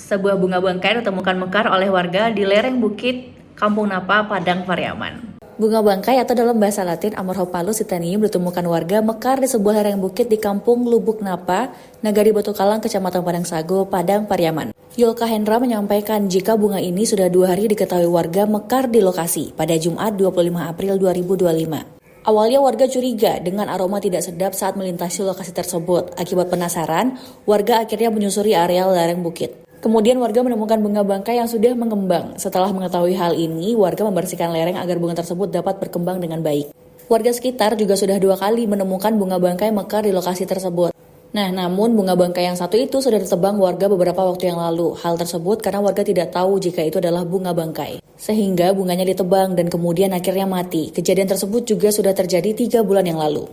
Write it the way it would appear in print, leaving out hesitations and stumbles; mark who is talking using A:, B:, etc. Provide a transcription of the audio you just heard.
A: Sebuah bunga bangkai ditemukan mekar oleh warga di lereng bukit Kampung Napa, Padang Pariaman. Bunga bangkai atau dalam bahasa Latin Amorphalus sitanium ditemukan warga mekar di sebuah lereng bukit di Kampung Lubuk Napa, Nagari Batu Kalang, Kecamatan Padang Sago, Padang Pariaman. Yulka Hendra menyampaikan jika bunga ini sudah 2 hari diketahui warga mekar di lokasi pada Jumat 25 April 2025. Awalnya warga curiga dengan aroma tidak sedap saat melintasi lokasi tersebut. Akibat penasaran, warga akhirnya menyusuri areal lereng bukit. Kemudian warga menemukan bunga bangkai yang sudah mengembang. Setelah mengetahui hal ini, warga membersihkan lereng agar bunga tersebut dapat berkembang dengan baik. Warga sekitar juga sudah 2 kali menemukan bunga bangkai mekar di lokasi tersebut. Nah, namun bunga bangkai yang satu itu sudah ditebang warga beberapa waktu yang lalu. Hal tersebut karena warga tidak tahu jika itu adalah bunga bangkai. Sehingga bunganya ditebang dan kemudian akhirnya mati. Kejadian tersebut juga sudah terjadi 3 bulan yang lalu.